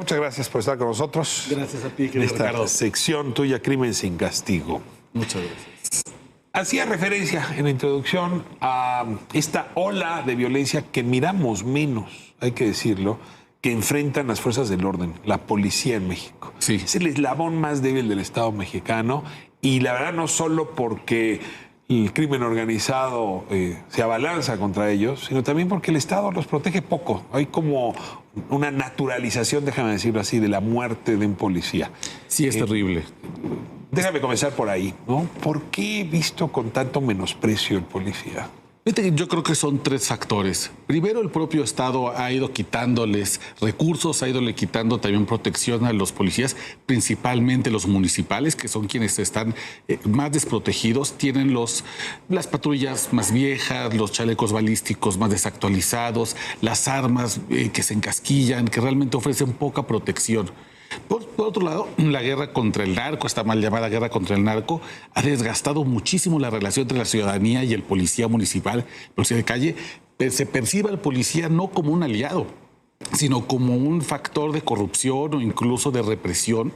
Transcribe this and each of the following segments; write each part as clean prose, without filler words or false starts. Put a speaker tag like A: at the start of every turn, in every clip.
A: muchas gracias por estar con nosotros.
B: Gracias a ti,
A: En
B: querido
A: esta
B: Ricardo.
A: sección tuya, Crimen sin Castigo.
B: Muchas gracias.
A: Hacía referencia en la introducción a esta ola de violencia que miramos menos, hay que decirlo, que enfrentan las fuerzas del orden, la policía en México.
B: Sí.
A: Es el eslabón más débil del Estado mexicano y la verdad no solo porque el crimen organizado se abalanza contra ellos, sino también porque el Estado los protege poco. Hay como una naturalización, déjame decirlo así, de la muerte de un policía.
B: Sí, es terrible.
A: Déjame comenzar por ahí, ¿no? ¿Por qué he visto con tanto menosprecio el policía?
B: Fíjate que yo creo que son tres factores. Primero, el propio Estado ha ido quitándoles recursos, ha ido quitando también protección a los policías, principalmente los municipales, que son quienes están más desprotegidos. Tienen las patrullas más viejas, los chalecos balísticos más desactualizados, las armas que se encasquillan, que realmente ofrecen poca protección. Por otro lado, la guerra contra el narco, esta mal llamada guerra contra el narco, ha desgastado muchísimo la relación entre la ciudadanía y el policía municipal, policía de calle. Se percibe al policía no como un aliado, sino como un factor de corrupción o incluso de represión.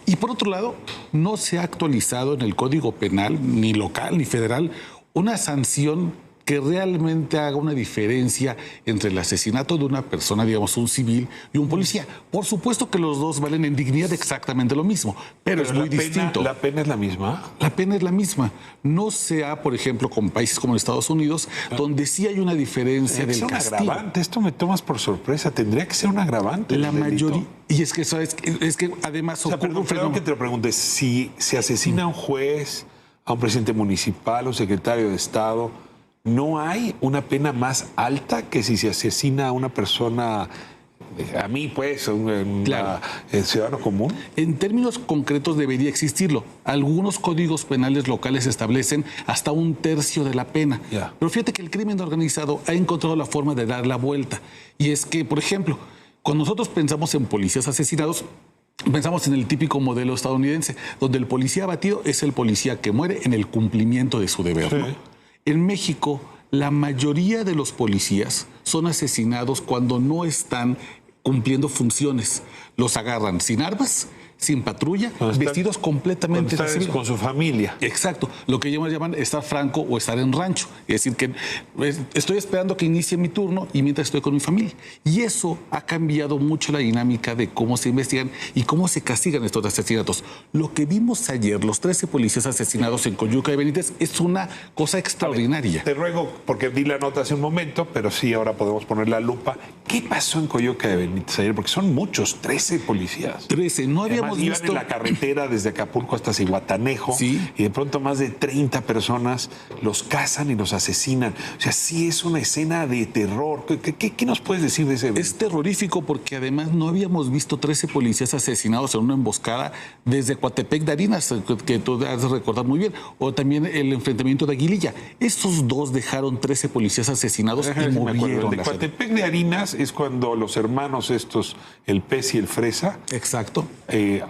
B: Y por otro lado, no se ha actualizado en el Código Penal, ni local ni federal, una sanción que realmente haga una diferencia entre el asesinato de una persona, digamos, un civil y un policía. Por supuesto que los dos valen en dignidad exactamente lo mismo, pero es muy distinto.
A: ¿La pena es la misma?
B: La pena es la misma. No se ha, por ejemplo, con países como Estados Unidos, donde sí hay una diferencia del castigo.
A: Agravante. Esto me tomas por sorpresa. Tendría que ser un agravante.
B: La mayoría. Y es que, ¿sabes? Es que además ocurre un
A: perdón
B: fenómeno.
A: que te lo pregunte. Si se asesina a un juez, a un presidente municipal, un secretario de Estado, ¿no hay una pena más alta que si se asesina a una persona, a mí pues,
B: Claro.
A: Ciudadano común?
B: En términos concretos debería existirlo. Algunos códigos penales locales establecen hasta 1/3 de la pena.
A: Ya.
B: Pero fíjate que el crimen organizado ha encontrado la forma de dar la vuelta. Y es que, por ejemplo, cuando nosotros pensamos en policías asesinados, pensamos en el típico modelo estadounidense, donde el policía abatido es el policía que muere en el cumplimiento de su deber,
A: Sí.
B: ¿no? En México, la mayoría de los policías son asesinados cuando no están cumpliendo funciones. Los agarran sin armas, sin patrulla, vestidos completamente de civil.
A: Con su familia.
B: Exacto, lo que ellos llaman estar franco o estar en rancho. Es decir, que estoy esperando que inicie mi turno y mientras estoy con mi familia. Y eso ha cambiado mucho la dinámica de cómo se investigan y cómo se castigan estos asesinatos. Lo que vimos ayer, los 13 policías asesinados en Coyuca de Benítez, es una cosa extraordinaria.
A: Te ruego, porque di la nota hace un momento, pero sí, ahora podemos poner la lupa. ¿Qué pasó en Coyuca de Benítez ayer? Porque son muchos, 13 policías.
B: 13, no habíamos
A: Además, iban
B: visto...
A: en la carretera desde Acapulco hasta Zihuatanejo,
B: Sí.
A: y de pronto más de 30 personas los cazan y los asesinan. O sea, sí es una escena de terror. ¿Qué nos puedes decir de ese evento?
B: Es terrorífico porque además no habíamos visto 13 policías asesinados en una emboscada desde Coatepec de Harinas, que tú has de recordar muy bien, o también el enfrentamiento de Aguililla. Estos dos dejaron 13 policías asesinados y movieron
A: De
B: la ciudad.
A: Coatepec de Harinas es cuando los hermanos estos, el Pez y el Fresa,
B: Exacto.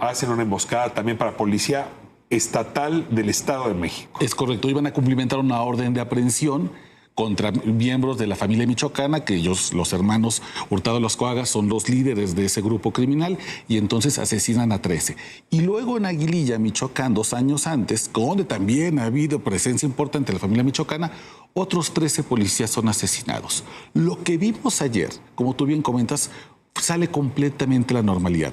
A: hacen una emboscada también para policía estatal del Estado de México.
B: Es correcto, iban a cumplimentar una orden de aprehensión contra miembros de la familia michoacana, que ellos, los hermanos Hurtado Las Coagas, son los líderes de ese grupo criminal, y entonces asesinan a 13. Y luego en Aguililla, Michoacán, 2 años antes, donde también ha habido presencia importante de la familia michoacana, otros 13 policías son asesinados. Lo que vimos ayer, como tú bien comentas, sale completamente la normalidad.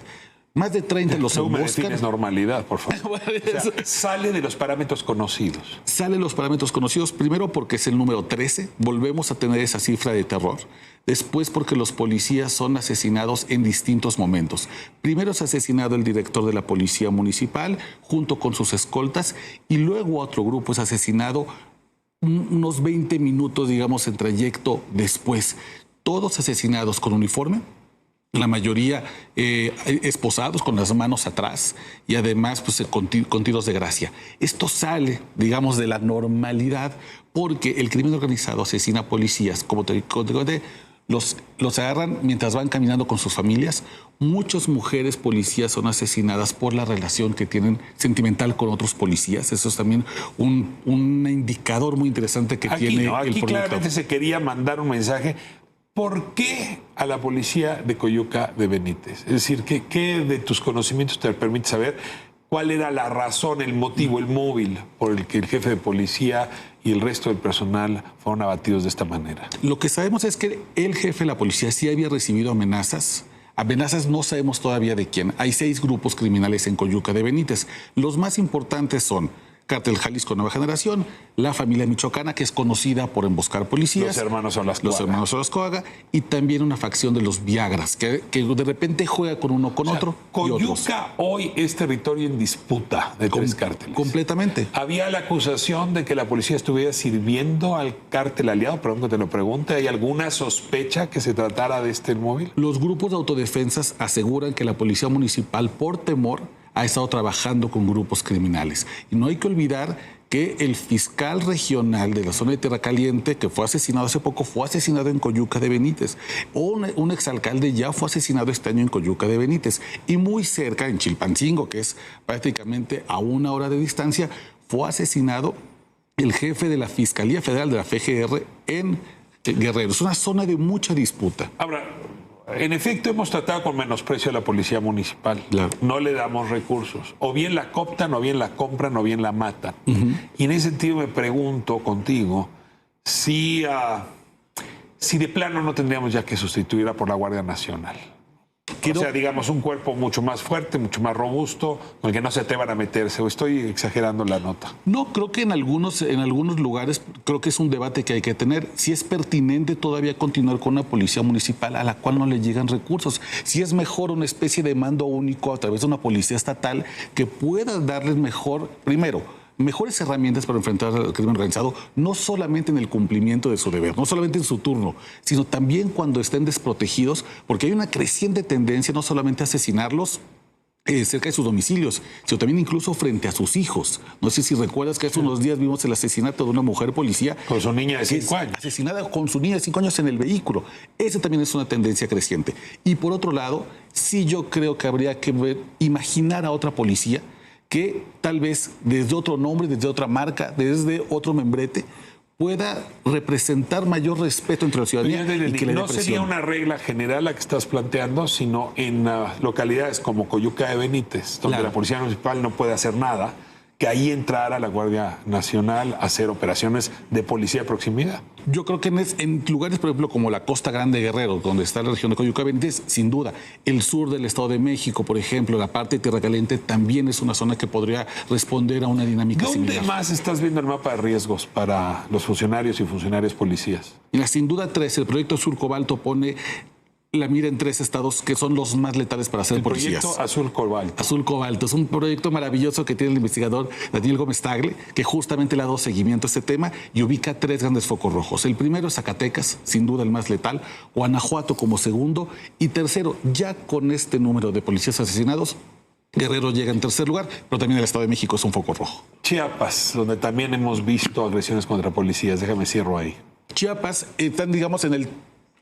B: Más de 30 los
A: ¿Cómo me
B: emboscan.
A: defines normalidad, por favor? O sea, sale de los parámetros conocidos.
B: Salen los parámetros conocidos, primero porque es el número 13, volvemos a tener esa cifra de terror. Después porque los policías son asesinados en distintos momentos. Primero es asesinado el director de la policía municipal junto con sus escoltas y luego otro grupo es asesinado unos 20 minutos, digamos, en trayecto después. Todos asesinados con uniforme, la mayoría esposados con las manos atrás y además pues, con tiros de gracia. Esto sale, digamos, de la normalidad porque el crimen organizado asesina policías, como te conté, los agarran mientras van caminando con sus familias. Muchas mujeres policías son asesinadas por la relación que tienen sentimental con otros policías. Eso es también un indicador muy interesante que
A: Aquí
B: tiene
A: no,
B: el
A: aquí
B: proyecto.
A: claramente se quería mandar un mensaje. ¿Por qué a la policía de Coyuca de Benítez? Es decir, ¿qué de tus conocimientos te permite saber cuál era la razón, el motivo, el móvil por el que el jefe de policía y el resto del personal fueron abatidos de esta manera?
B: Lo que sabemos es que el jefe de la policía sí había recibido amenazas. Amenazas no sabemos todavía de quién. Hay 6 grupos criminales en Coyuca de Benítez. Los más importantes son Cártel Jalisco Nueva Generación, la familia michoacana, que es conocida por emboscar policías.
A: Los hermanos
B: Olascoaga. Y también una facción de los Viagras, que de repente juega con uno, con otro.
A: Coyuca hoy es territorio en disputa de 3 cárteles.
B: Completamente.
A: Había la acusación de que la policía estuviera sirviendo al cártel aliado. Perdón que te lo pregunte. ¿Hay alguna sospecha que se tratara de este móvil?
B: Los grupos de autodefensas aseguran que la policía municipal, por temor, ha estado trabajando con grupos criminales. Y no hay que olvidar que el fiscal regional de la zona de Tierra Caliente, que fue asesinado hace poco, fue asesinado en Coyuca de Benítez. Un exalcalde ya fue asesinado este año en Coyuca de Benítez. Y muy cerca, en Chilpancingo, que es prácticamente a 1 hora de distancia, fue asesinado el jefe de la Fiscalía Federal de la FGR en Guerrero. Es una zona de mucha disputa.
A: Ahora, en efecto, hemos tratado con menosprecio a la policía municipal.
B: Claro.
A: No le damos recursos. O bien la cooptan, o bien la compran, o bien la matan. Y en ese sentido me pregunto contigo si de plano no tendríamos ya que sustituirla por la Guardia Nacional. O sea, digamos, un cuerpo mucho más fuerte, mucho más robusto, con el que no se atrevan a meterse. ¿O estoy exagerando la nota?
B: No, creo que en algunos lugares creo que es un debate que hay que tener. Si es pertinente todavía continuar con una policía municipal a la cual no le llegan recursos. Si es mejor una especie de mando único a través de una policía estatal que pueda darles mejores herramientas para enfrentar al crimen organizado, no solamente en el cumplimiento de su deber, no solamente en su turno, sino también cuando estén desprotegidos, porque hay una creciente tendencia no solamente a asesinarlos cerca de sus domicilios, sino también incluso frente a sus hijos. No sé si recuerdas que hace unos días vimos el asesinato de una mujer policía.
A: Con su niña de 5 años.
B: Asesinada con su niña de 5 años en el vehículo. Esa también es una tendencia creciente. Y por otro lado, sí yo creo que habría que imaginar a otra policía que tal vez desde otro nombre, desde otra marca, desde otro membrete, pueda representar mayor respeto entre la ciudadanía. Y que
A: no sería una regla general la que estás planteando, sino en localidades como Coyuca de Benítez, donde la policía municipal no puede hacer nada, que ahí entrara la Guardia Nacional a hacer operaciones de policía de proximidad.
B: Yo creo que en lugares, por ejemplo, como la Costa Grande de Guerrero, donde está la región de Coyuca Benítez, sin duda. El sur del Estado de México, por ejemplo, la parte de Tierra Caliente, también es una zona que podría responder a una dinámica similar.
A: ¿Dónde más estás viendo el mapa de riesgos para los funcionarios y funcionarias policías?
B: Mira, sin duda 3, el proyecto Azul Cobalto pone la mira en 3 estados que son los más letales para ser policías.
A: El proyecto Azul Cobalto.
B: Azul Cobalto es un proyecto maravilloso que tiene el investigador Daniel Gómez Tagle, que justamente le ha dado seguimiento a este tema y ubica 3 grandes focos rojos. El primero es Zacatecas, sin duda el más letal, Guanajuato como segundo, y tercero, ya con este número de policías asesinados, Guerrero llega en tercer lugar, pero también el Estado de México es un foco rojo.
A: Chiapas, donde también hemos visto agresiones contra policías. Déjame cierro ahí.
B: Chiapas están, digamos, en el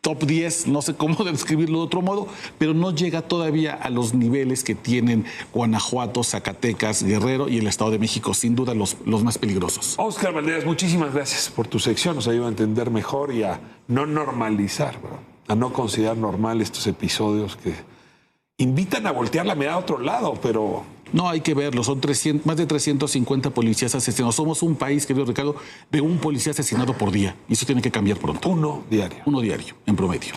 B: top 10, no sé cómo describirlo de otro modo, pero no llega todavía a los niveles que tienen Guanajuato, Zacatecas, Guerrero y el Estado de México, sin duda los más peligrosos.
A: Óscar Valderas, muchísimas gracias por tu sección, nos ayuda a entender mejor y a no normalizar, ¿verdad? A no considerar normal estos episodios que invitan a voltear la mirada a otro lado, pero...
B: No, hay que verlo, son más de 350 policías asesinados. Somos un país, querido Ricardo, de un policía asesinado por día. Y eso tiene que cambiar pronto.
A: Uno diario.
B: Uno diario, en promedio.